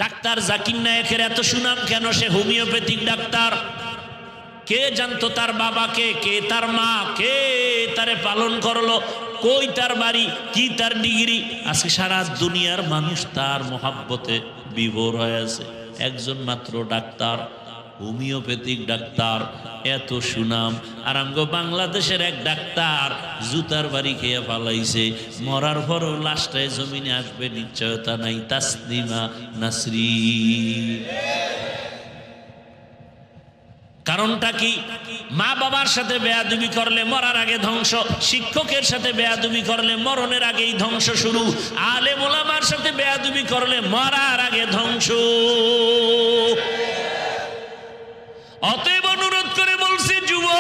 Doctor Zakir নায়েকের এত সুনাম কেন? সে হোমিওপ্যাথিক ডাক্তার। কে জানতো তার বাবাকে, কে তার মা, কে তারে পালন করলো, কই তার বাড়ি, কি তার ডিগ্রি? আজকে সারা দুনিয়ার মানুষ তার মোহাব্বতে বিভোর হয়ে আছে। একজন মাত্র ডাক্তার, হোমিওপ্যাথিক ডাক্তার, এত সুনাম। আর আমগো বাংলাদেশের এক ডাক্তার জুতার বাড়ি খেয়ে পালাইছে, মরার পরও লাশটায় জমিনে আসবে নিশ্চয়তা নাই। তাসলিমা নাসরিন। কারণটা কি? মা বাবার সাথে বেয়াদবি করলে মরার আগে ধ্বংস, শিক্ষকের সাথে বেয়াদবি করলে মরণের আগেই ধ্বংস শুরু, আলেম ওলামার সাথে বেয়াদবি করলে মরার আগে ধ্বংস। অতএব অনুরোধ করে বলছি, যুবক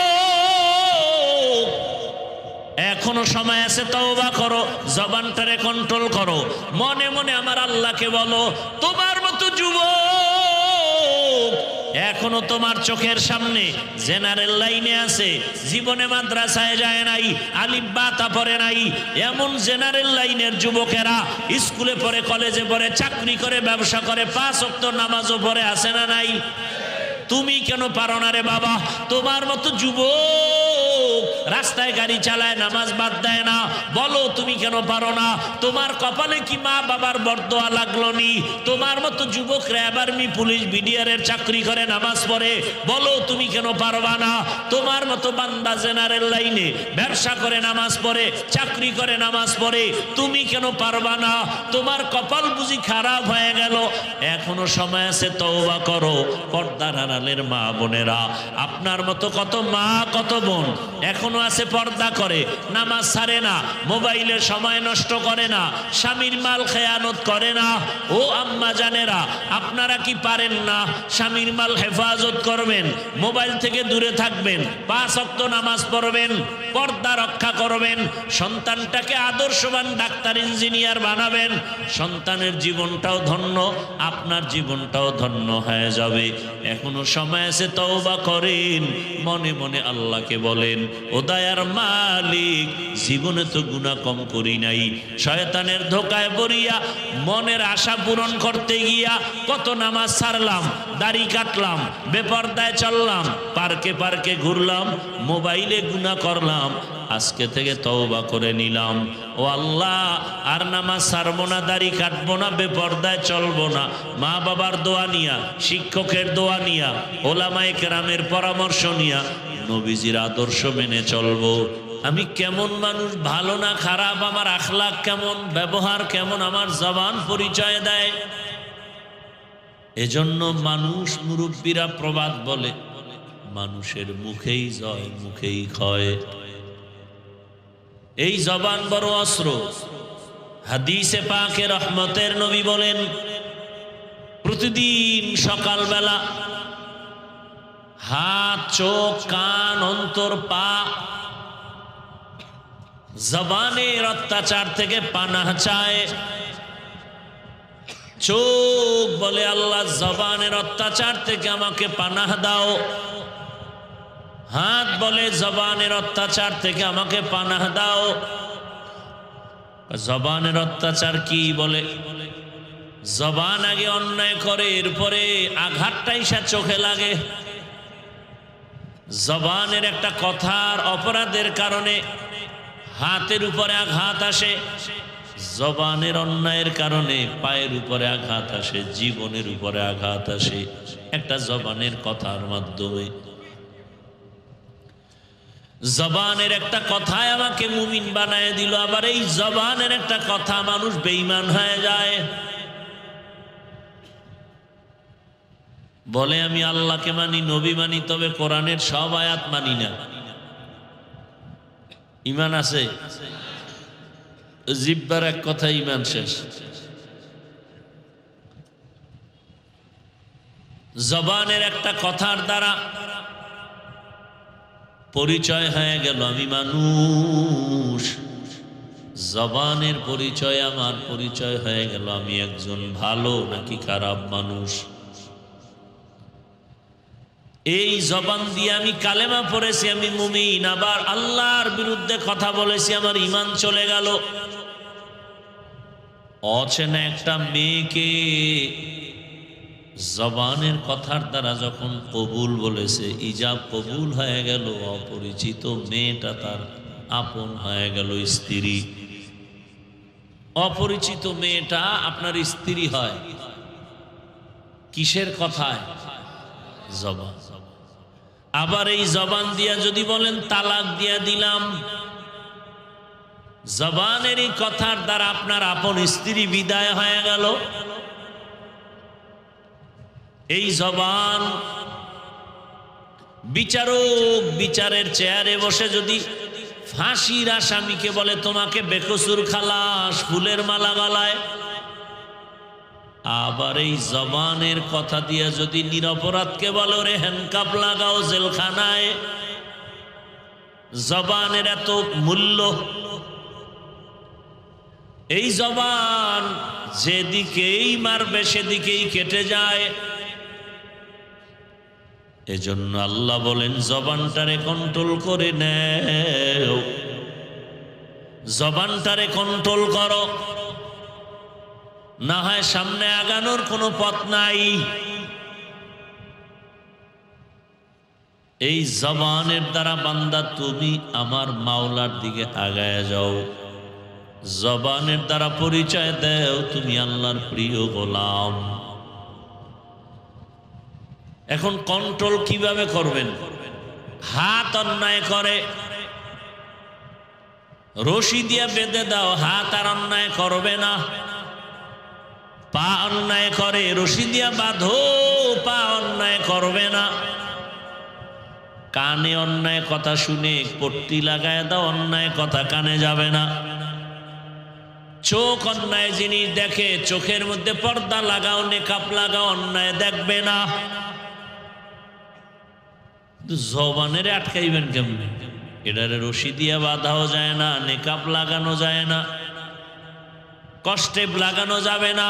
এখনো সময় আছে, তওবা করো, জবানটারে কন্ট্রোল করো, মনে মনে আমার আল্লাহকে বলো। তোমার মতো যুবক এখনো তোমার চোখের সামনে জেনারেল লাইনে আছে, জীবনে মাদ্রাসায় যায় নাই, আলিফ বা তা পড়ে নাই, এমন জেনারেল লাইনের যুবকেরা স্কুলে পড়ে, কলেজে পড়ে, চাকরি করে, ব্যবসা করে, 5 ওয়াক্ত নামাজও পড়ে, আছে না নাই? তুমি কেন পারো না রে বাবা? তোমার মতো যুবক রাস্তায় গাড়ি চালায়, নামাজ বাদ দেয় না, বলো তুমি কেন পারো না? তোমার কপালে কি মা বাবার বরদোয়া লাগলো নি? তোমার মতো যুবক র্যাব, আর্মি, পুলিশ, বিডিআরের চাকরি করে, নামাজ পড়ে, বলো তুমি কেন পারবা না? তোমার মতো বান্দা জেনারেল লাইনে ব্যবসা করে, নামাজ পড়ে, চাকরি করে, নামাজ পড়ে, তুমি কেন পারবা না? তোমার কপাল বুঝি খারাপ হয়ে গেল? এখনো সময় আছে, তওবা করো। পর্দার আড়ালের মা বোনেরা, আপনার মতো কত মা, কত বোন এখনো আছে, পর্দা করে, নামাজ ছাড়ে না, মোবাইলে সময় নষ্ট করে না, স্বামীর মাল খেয়ানত করে না। ও আম্মা জানেরা, আপনারা কি পারেন না স্বামীর মাল হেফাজত করবেন, মোবাইল থেকে দূরে থাকবেন, 5 ওয়াক্ত নামাজ পড়বেন, পর্দা রক্ষা করবেন, সন্তানটাকে আদর্শবান ডাক্তার, ইঞ্জিনিয়ার বানাবেন? সন্তানের জীবনটাও ধন্য, আপনার জীবনটাও ধন্য হয়ে যাবে। এখনো সময় আছে, তওবা করেন, মনে মনে আল্লাহকে বলেন, ও দয়ার মালিক, জীবনে তো গুনাহ কম করি নাই, শয়তানের ধোকায় পড়িয়া মনের আশা পূরণ করতে গিয়া কত নামাজ ছাড়লাম, দাড়ি কাটলাম, বেপরদায় চললাম, পার্কে পার্কে ঘুরলাম, মোবাইলে গুনাহ করলাম। আজকে থেকে তওবা করে নিলাম, ও আল্লাহ, আর নামাজ ছাড়বো না, দাড়ি কাটবো না, বেপরদায় চলবো না, মা বাবার দোয়া নিয়া, শিক্ষকের দোয়া নিয়া, ওলামায়ে কেরামের পরামর্শ নিয়া নবীজির আদর্শ মেনে চলবো। আমি কেমন মানুষ, ভালো না খারাপ, আমার আখলাক কেমন, ব্যবহার কেমন, আমার জবান পরিচয় দেয়। এজন্য মানুষ, মুরব্বীরা প্রবাদ বলে, মানুষের মুখেই জয়, মুখেই ক্ষয়। এই জবান বড় অস্ত্র। হাদিসে পাকে রহমতের নবী বলেন, প্রতিদিন সকালবেলা হাত, চোখ, কান, অন্তর, পা, জবানের অত্যাচার থেকে পানাহ চায়। চোখ বলে, আল্লাহ জবানের অত্যাচার থেকে আমাকে পানাহ দাও। হাত বলে, জবানের অত্যাচার থেকে আমাকে পানাহ দাও। জবানের অত্যাচার কি বলে? জবান আগে অন্যায় করে, এরপরে আঘাতটাই সে চোখে লাগে। জবানের একটা কথার অপরাধের কারণে হাতের উপরে আঘাত আসে, জবানের অন্যায়ের কারণে পায়ের উপরে আঘাত আসে, জীবনের উপরে আঘাত আসে, একটা জবানের কথার মাধ্যমে। জবানের একটা কথায় আমাকে মুমিন বানায় দিল, আবার এই জবানের একটা কথা মানুষ বেঈমান হয়ে যায়। বলে আমি আল্লাহকে মানি, নবী মানি, তবে কোরআনের সব আয়াত মানি না। ঈমান আছে? জিহ্বার এক কথা, ঈমান শেষ। জবানের একটা কথার দ্বারা পরিচয় হয়ে গেল আমি মানুষ। জবানের পরিচয়, আমার পরিচয় হয়ে গেল আমি একজন ভালো নাকি খারাপ মানুষ। এই জবান দিয়ে আমি কালেমা পড়েছি, আমি মুমিন, আবার আল্লাহর বিরুদ্ধে কথা বলেছি, আমার ঈমান চলে গেল। অচেনা একটা মেয়েকে জবানের কথার দ্বারা যখন কবুল বলেছে, ইজাব কবুল হয়ে গেল, অপরিচিত মেয়েটা তার আপন হয়ে গেল স্ত্রী। অপরিচিত মেয়েটা আপনার স্ত্রী হয় কিসের কথায়? জবান। আবার এই জবান দিয়া যদি বলেন তালাক দিয়া দিলাম, জবানের এই কথার দ্বারা আপনার আপন স্ত্রী বিদায় হয়ে গেল। এই জবান বিচারক বিচারের চেয়ারে বসে যদি ফাঁসির আসামিকে বলে তোমাকে বেকসুর খালাস, ফুলের মালা গলায়, আবার এই জবানের কথা দিয়ে যদি নিরপরাধকে বলো রে হ্যান্ডকাপ লাগাও জেলখানায়, জবানের এত মূল্য। এই জবান যেদিকেই মারবে সেদিকেই কেটে যায়। এজন্য আল্লাহ বলেন জবানটারে কন্ট্রোল করে নেও, জবানটারে কন্ট্রোল করো, না হয় সামনে আগানোর কোনো পথ নাই। এই জবানের দ্বারা বান্দা তুমি আমার মাওলার দিকে আগায় যাও, জবানের দ্বারা পরিচয় দেও তুমি আল্লাহর প্রিয় গোলাম। এখন কন্ট্রোল কিভাবে করবেন? হাত অন্যায় করে রশি দিয়ে বেঁধে দাও, হাত আর অন্যায় করবে না। পা অন্যায় করে রশি দিয়া বাঁধো, পা অন্যায় করবে না। কানে অন্যায় কথা শুনে পট্টি লাগায় দাও, অন্যায় কথা কানে যাবে না। চোখ অন্যায় জিনিস দেখে, চোখের মধ্যে পর্দা লাগাও, নেকাপ লাগাও, অন্যায় দেখবে না। জবানের আটকাইবেন কেমনে? এটারে রশি দিয়া বাঁধাও যায় না, নেকাপ লাগানো যায় না, কষ্টে লাগানো যাবে না।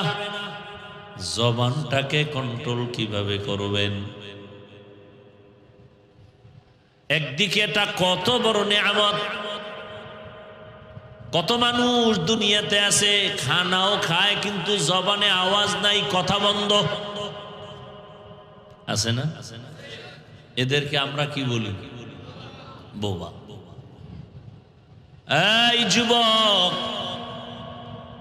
জবানটাকে কন্ট্রোল কিভাবে করবেন? একদিকে এটা কত বড় নিয়ামত। কত মানুষ দুনিয়াতে আছে খানাও খায় কিন্তু জবানে আওয়াজ নাই, কথা বন্ধ, আছে না? এদেরকে আমরা কি বলি? বোবা। এই যুবক,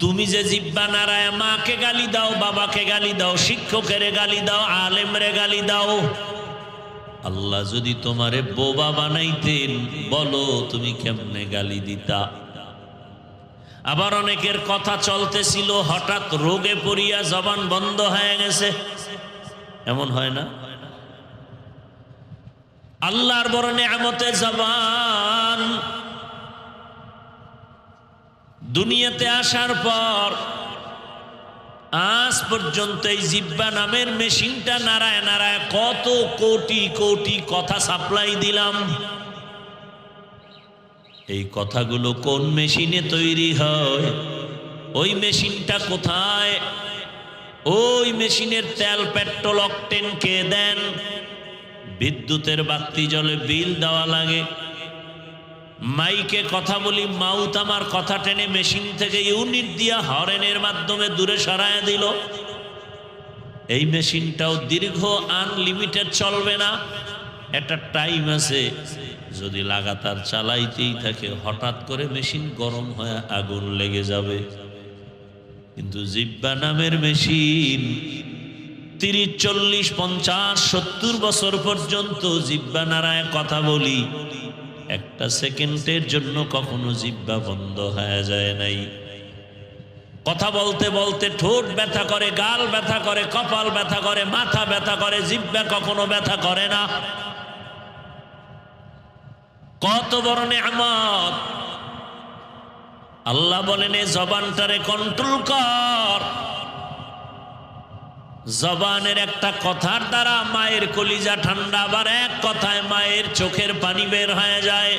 তুমি যে জিহ্বা নাড়ায় মাকে গালি দাও, বাবাকে গালি দাও, শিক্ষকের গালি দাও, আলেমরে গালি দাও, আল্লাহ যদি তোমারে বোবা বানাইতেন বলো তুমি কেমনে গালি দিতা? আবার অনেকের কথা চলতেছিল, হঠাৎ রোগে পড়িয়া জবান বন্ধ হয়ে গেছে, এমন হয় না? আল্লাহর বড় নিয়ামতে জবান। দুনিয়াতে আসার পর আজ পর্যন্ত এই জিহ্বা নামের মেশিনটা নাড়ায় নাড়ায় কত কোটি কোটি কথা সাপ্লাই দিলাম। এই কথাগুলো কোন মেশিনে তৈরি হয়? ওই মেশিনটা কোথায়? ওই মেশিনের তেল পেট্রোল অকটেন কে দেন? বিদ্যুতের বাতি জ্বলে বিল দেওয়া লাগে। মাইকে কথা বলি, মাউথ আমার কথা টেনে মেশিন থেকে ইউনিট দিয়া হরেনের মাধ্যমে দূরে সরায় দিল। এই মেশিনটাও দীর্ঘ আনলিমিটেড চলবে না, একটা টাইম আছে। যদি লাগাতার চালাইতেই থাকে হঠাৎ করে মেশিন গরম হয়ে আগুন লেগে যাবে। কিন্তু জিহ্বা নামের মেশিন 30, 40, 50, 70 বছর পর্যন্ত জিহ্বা নাড়ায় কথা বলি, একটা সেকেন্ডের জন্য কখনো জিহ্বা বন্ধ হয়ে যায় নাই। কথা বলতে বলতে ঠোঁট ব্যথা করে, গাল ব্যথা করে, কপাল ব্যথা করে, মাথা ব্যথা করে, জিহ্বা কখনো ব্যথা করে না। কত বড় নিয়ামত! আল্লাহ বলেন এই জবানটারে কন্ট্রোল কর। জবানের একটা কথার দ্বারা মায়ের কলিজা ঠান্ডা, আবার এক কথায় মায়ের চোখের পানি বের হয়ে যায়।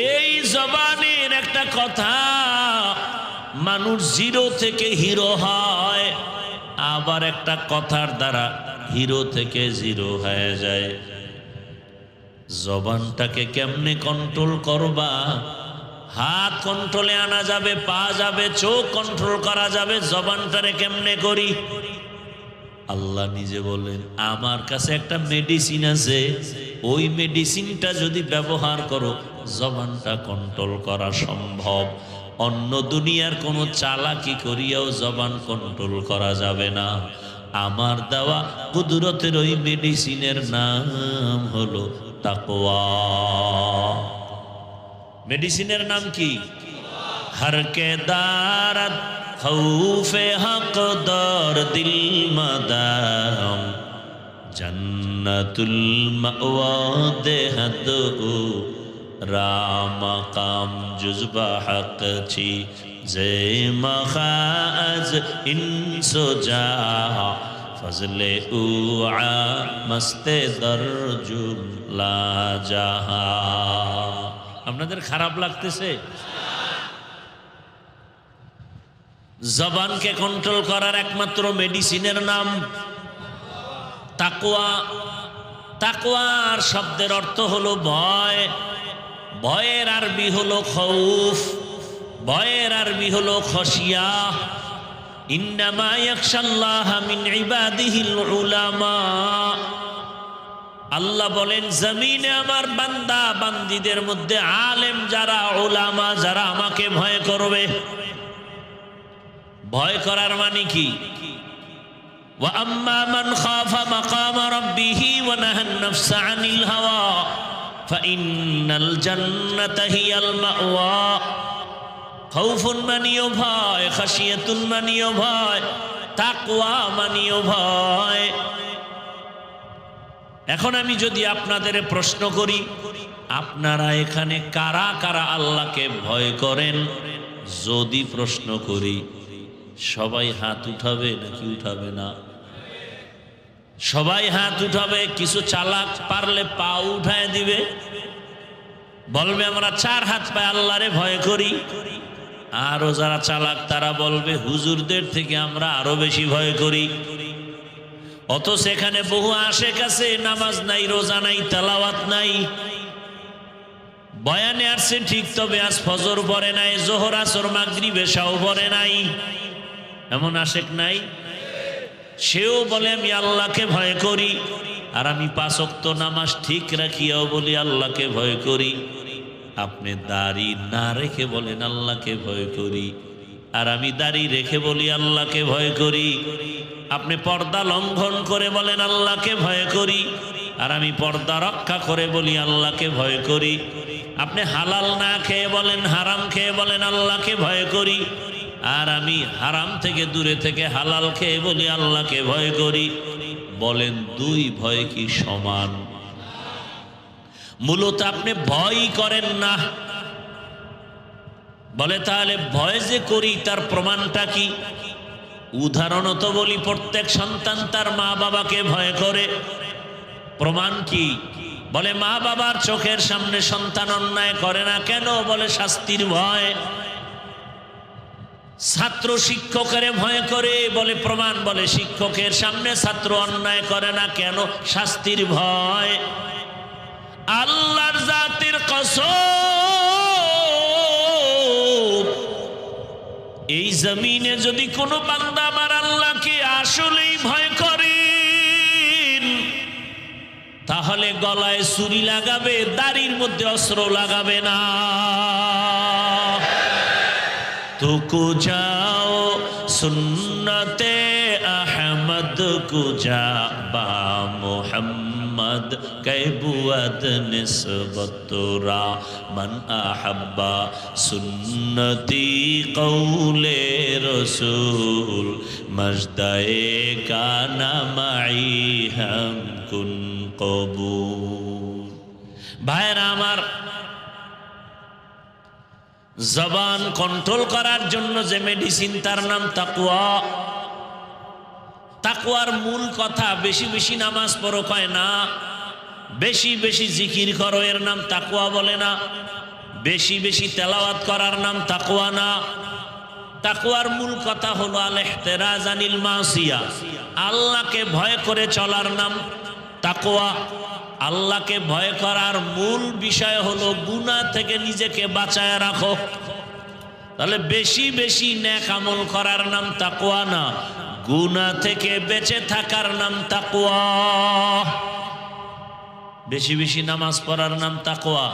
এই জবানের একটা কথা মানুষ জিরো থেকে হিরো হয়, আবার একটা কথার দ্বারা হিরো থেকে জিরো হয়ে যায়। জবানটাকে কেমনে কন্ট্রোল করবা? হাত কন্ট্রোলে আনা যাবে, পা যাবে, চোখ কন্ট্রোল করা যাবে, জবানটারে কেমনে করি? আল্লাহ নিজে বলেন আমার কাছে একটা মেডিসিন আছে, ওই মেডিসিনটা যদি ব্যবহার করো জবানটা কন্ট্রোল করা সম্ভব। অন্য দুনিয়ার কোনো চালাকি করিয়াও জবান কন্ট্রোল করা যাবে না। আমার দেওয়া কুদরতের ওই মেডিসিনের নাম হলো তাকওয়া। মেডিসিনের নাম কি? হর কে দারত খৌফে হক দর দিল মাদাম জন্নতুল মাওয়া দেহদ রাম কাম জুজবা হক ছি জে মখাজ ইনসো যা ফজলে উআ মস্তে দরজুম লা জাহা। আপনাদের খারাপ লাগতেছে? জবানকে কন্ট্রোল করার একমাত্র মেডিসিনের নাম তাকওয়া। তাকওয়ার শব্দের অর্থ হলো ভয়। ভয়ের আরবি হলো খৌফ, ভয়ের আরবি হলো খশিয়া। ইন্নামা ইয়াখশাল্লাহা মিন ইবাদিহিল উলামা। আল্লাহ বলেন জমিনে আমার বান্দা বান্দীদের মধ্যে আলেম যারা, উলামা যারা আমাকে ভয় করবে। ভয় করার মানে কি? ওয়া আম্মা মান খাফা মাকামা রাব্বিহি ওয়া নাহান নাফসা আনিল হাওয়া ফাইন্নাল জান্নাতা হিয়াল মাওয়া। খাউফুন মানিও ভয়, খাশিয়াতুন মানিও ভয়, তাকওয়া মানিও ভয়। এখন আমি যদি আপনাদের প্রশ্ন করি, আপনারা এখানে কারা কারা আল্লাহকে ভয় করেন? যদি প্রশ্ন করি সবাই হাত উঠাবে নাকি উঠাবে না? সবাই হাত উঠাবে। কিছু চালাক পারলে পা উঠায় দিবে, বলবে আমরা 4 হাত পায়ে আল্লাহরে ভয় করি। আরো যারা চালাক তারা বলবে হুজুরদের থেকে আমরা আরো বেশি ভয় করি। অথচ এখানে বহু আশেক আছে, নামাজ নাই, রোজা নাই, তেলাওয়াত নাই, বয়ানে আসছে ঠিক, তবে আজ ফজর পড়ে নাই, জোহর আসর মাগরিব এশাও পড়ে নাই। এমন আশেক নাই? সেও বলে আমি আল্লাহকে ভয় করি, আর আমি 5 ওয়াক্ত নামাজ ঠিক রাখিয়াও বলি আল্লাহকে ভয় করি। আপনি দাড়ি না রেখে বলেন আল্লাহকে ভয় করি, আর আমি দাড়ি রেখে বলি আল্লাহকে ভয় করি। আপনি পর্দা লঙ্ঘন করে বলেন আল্লাহকে ভয় করি, আর আমি পর্দা রক্ষা করে বলি আল্লাহকে ভয় করি। আপনি হালাল না খেয়ে বলেন, হারাম খেয়ে বলেন আল্লাহকে ভয় করি, আর আমি হারাম থেকে দূরে থেকে হালাল খেয়ে বলি আল্লাহকে ভয় করি। বলেন 2 ভয় কি সমান? মূলত আপনি ভয়ই করেন না। বলে তাহলে ভয় যে করি তার প্রমাণটা কি? উদাহরণত বলি, প্রত্যেক সন্তান তার মা বাবাকে ভয় করে। প্রমাণ কি? বলে মা বাবার চোখের সামনে সন্তান অন্যায় করে না কেন? বলে শাস্তির ভয়। ছাত্র শিক্ষকের ভয় করে, বলে প্রমাণ, বলে শিক্ষকের সামনে ছাত্র অন্যায় করে না কেন? শাস্তির ভয়। আল্লাহর জাতের কসম, এই জমিনে যদি কোনো বান্দা আমার আল্লাহকে আসলেই ভয় করেন, তাহলে গলায় ছুরি লাগাবে, দাড়ির মধ্যে অস্ত্র লাগাবে না। তো কুজাও সুন্নতে আহমদ কুজা বা মোহাম্মদ কৈবুয়াদ নিসবতুরা মান আহাব্বা সুন্নতি কৌলে রসুল মজদায়ে কানা মাই হাম কুন কবুল। ভাইরা আমার, জবান কন্ট্রোল করার জন্য যে মেডিসিন তার নাম তাকওয়া। তাকওয়ার মূল কথা বেশি বেশি নামাজ পড়ো কয় না, বেশি বেশি জিকির করো এর নাম তাকওয়া বলে না, বেশি বেশি তেলাওয়াত করার নাম তাকওয়া না। তাকওয়ার মূল কথা হলো আল ইহতিরাজ আনিল মাসিয়া, আল্লাহকে ভয় করে চলার নাম তাকওয়া, আল্লাহকে ভয় করার মূল বিষয় হলো গুনাহ থেকে নিজেকে বাঁচায় রাখো। তাহলে বেশি বেশি নেক আমল করার নাম তাকওয়া না, গুনাহ থেকে বেঁচে থাকার নাম তাকওয়া। বেশি বেশি নামাজ পড়ার নাম তাকওয়া।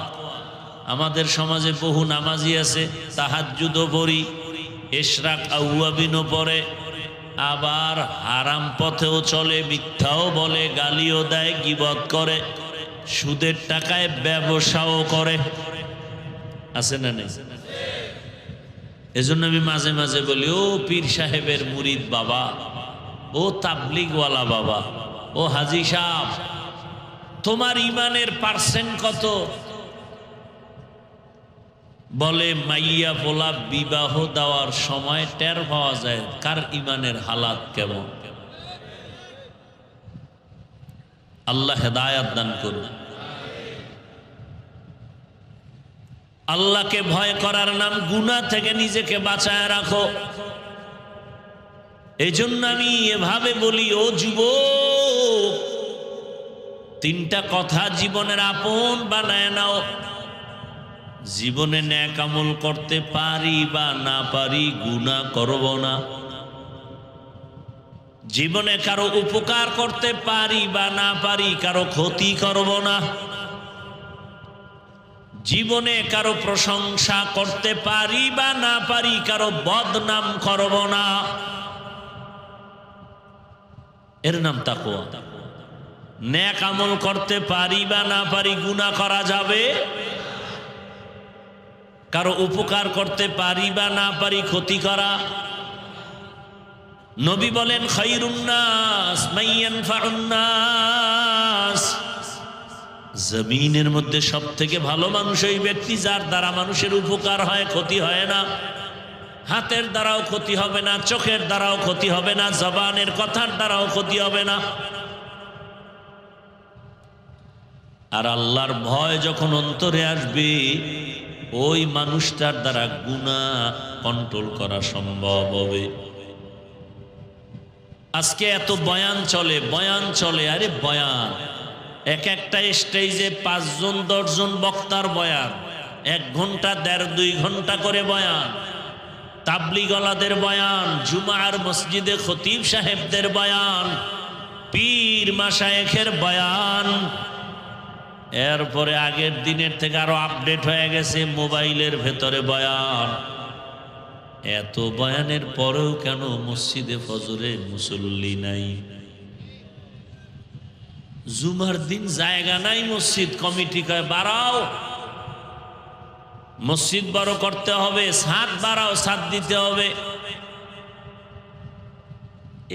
আমাদের সমাজে বহু নামাজি আছে, তাহাজ্জুদও পড়ি, ইশরাক আউয়াবিনও পড়ে, আবার হারাম পথেও চলে, মিথ্যাও বলে, গালিও দেয়, গীবত করে, সুদের টাকায় ব্যবসাও করে। আছে না নেই? এজন্য আমি মাঝে মাঝে বলি, ও পীর সাহেবের মুরিদ বাবা, ও তাবলিগওয়ালা বাবা, ও হাজি সাহেব, তোমার ইমানের পার্সেন্ট কত? বলে মাইয়া পোলা বিবাহ দেওয়ার সময় টের পাওয়া যায় কার ইমানের হালাত কেমন। আল্লাহ হেদায়াত দান করুন। আল্লাহকে ভয় করার নাম গুনাহ থেকে নিজেকে বাঁচায় রাখো। এই জন্য আমি এভাবে বলি, ও যুবক, তিনটা কথা জীবনের আপন বানায় নাও। জীবনে নেক আমল করতে পারি বা না পারি, গুনাহ করব না। জীবনে কারো উপকার করতে পারি বা না পারি, কারো ক্ষতি করব না। জীবনে কারো প্রশংসা করতে পারি বা না পারি, কারো বদনাম করব না। এর নাম তাকওয়া। নেক আমল করতে পারি বা না পারি, গুনাহ করা যাবে। কারো উপকার করতে পারি বা না পারি, ক্ষতি করা। নবী বলেন, খায়রুন নাস মান ইয়ানফাউন নাস, জমিনের মধ্যে সবথেকে ভালো মানুষ ওই ব্যক্তি যার দ্বারা মানুষের উপকার হয়, ক্ষতি হয় না। হাতের দ্বারাও ক্ষতি হবে না, চোখের দ্বারাও ক্ষতি হবে না, জবানের কথার দ্বারাও ক্ষতি হবে না। আর আল্লাহর ভয় যখন অন্তরে আসবে, ওই মানুষটার দ্বারা গুনাহ কন্ট্রোল করা সম্ভব হবে। আজকে এত বয়ান চলে, বয়ান চলে, আরে বয়ান এক একটা স্টেজে 5 জন 10 জন বক্তার বয়ান, 1 ঘন্টা 1.5-2 ঘন্টা করে বয়ান, তাবলিগওয়ালাদের বয়ান, জুমার মসজিদে খতিব সাহেবদের বয়ান, পীর মাশায়েখের বয়ান। এরপরে আগের দিনের থেকে আরো আপডেট হয়ে গেছে মোবাইলের ভেতরে বয়ান। এত বয়ানের পরেও কেন মসজিদে ফজরে মুসল্লি নাই? জুমার দিন জায়গা নাই, মসজিদ কমিটি কয় বাড়াও, মসজিদ বড় করতে হবে, ছাদ বাড়াও, ছাদ দিতে হবে।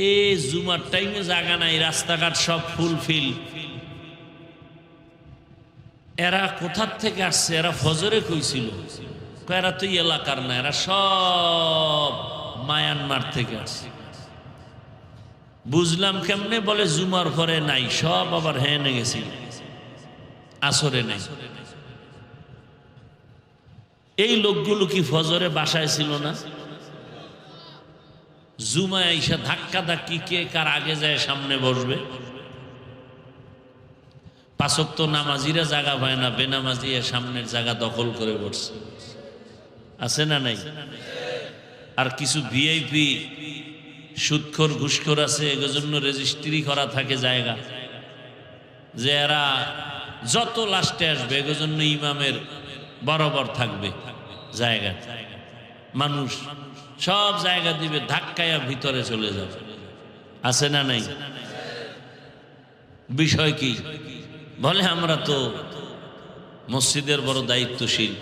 এই জুমার টাইমে জায়গা নাই, রাস্তাঘাট সব ফুলফিল। এরা কোথার থেকে আসছে? এরা ফজরে কইছিল, এরা তো এলাকার না, এরা সব মায়ানমার থেকে আসছে। বুঝলাম কেমনে? বলে জুমার পরে নাই, সব আবার হেনে গেছি, আসরে নাই। এই লোকগুলো কি ফজরে বাসায় ছিল না? জুমায় আইসা ধাক্কা ধাক্কি, কে কার আগে যায় সামনে বসবে। 5 ওয়াক্ত নামাজিরা জায়গা পায় না, বেনামাজি সামনের জায়গা দখল করে বসছে। আছে না নাই? আর কিছু ভিআইপি সুদখোর ঘুষখোর আছে, এজন্য রেজিস্ট্রি করা থাকে জায়গা, যে এরা যত লাস্টে আসবে এজন্য ইমামের বরাবর থাকবে জায়গা। মানুষ সব জায়গা দিবে, ধাক্কায়া ভিতরে চলে যাবে। আছে না নাই? বিষয় কি? বলে আমরা তো মসজিদের বড় দায়িত্বশীল,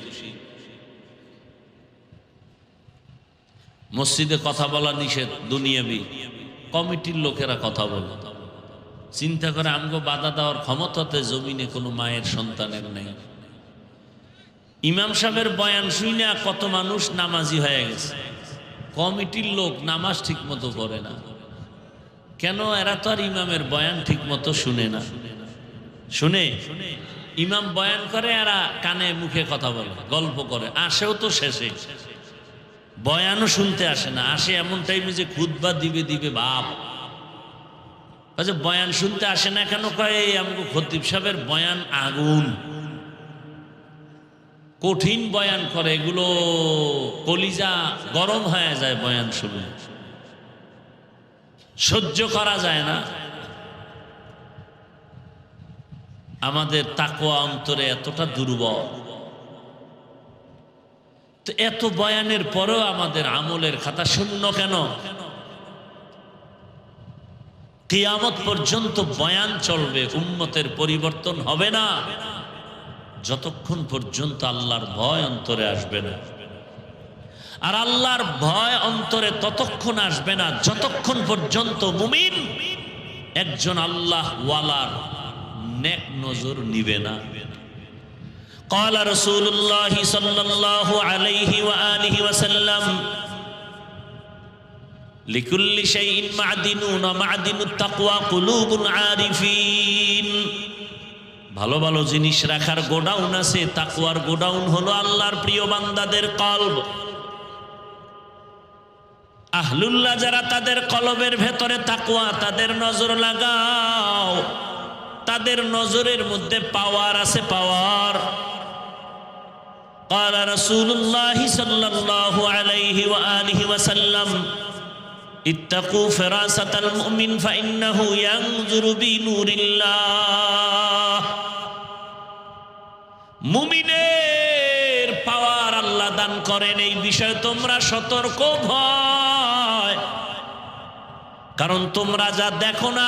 মসজিদে কথা বলা নিষেধ, দুনিয়াবি। কমিটির লোকেরা কথা বলে, চিন্তা করে আমগো বাধা দেওয়ার ক্ষমতাতে জমিনে কোনো মায়ের সন্তানের নেই। ইমাম সাহেবের বয়ান শুনে কত মানুষ নামাজি হয়ে গেছে। কমিটির লোক নামাজ ঠিক মতো করে না কেন? এরা তো আর ইমামের বয়ান ঠিক মতো শুনে না। শুনে ইমাম বয়ান করে, এরা কানে মুখে কথা বলে, গল্প করে, আসেও তো শেষে, বয়ানও শুনতে আসে না। আসে এমন টাইমে যে খুতবা দিবে ভাব। যে বয়ান শুনতে আসে না কেন? কয় এই আমগো খতিব সাহেবের বয়ান আগুন, কঠিন বয়ান করে, এগুলো কলিজা গরম হয়ে যায়, বয়ান শুনে সহ্য করা যায় না। আমাদের তাকওয়া অন্তরে এতটা দুর্বল, তো এত বয়ানের পরেও আমাদের আমলের খাতা শূন্য কেন? কিয়ামত পর্যন্ত বয়ান চলবে, উম্মতের পরিবর্তন হবে না যতক্ষণ পর্যন্ত আল্লাহর ভয় অন্তরে আসবে না। আর আল্লাহর ভয় অন্তরে ততক্ষণ আসবে না যতক্ষণ পর্যন্ত মুমিন একজন আল্লাহ ওয়ালার নেক নজর নিবে না। قال رسول الله صلى الله عليه وآله وسلم لكل شيء معدن ومعدن التقوى قلوب العارفين। ভালো ভালো জিনিস রাখার গোডাউন আছে, তাকওয়ার গোডাউন হলো আল্লাহর প্রিয় বান্দাদের কলব। আহলুল্লাহ যারা, তাদের কলবের ভেতরে তাকওয়া, তাদের নজর লাগাও, তাদের নজরের মধ্যে পাওয়ার আছে, পাওয়ার। قال رسول الله صلى الله عليه وآله وسلم اتقوا فراسة المؤمن فإنه ينظر بنور الله। মুমিনের পাওয়ার আল্লাহ দান করেন, এই বিষয়ে তোমরা সতর্ক ভয়, কারণ তোমরা যা দেখো না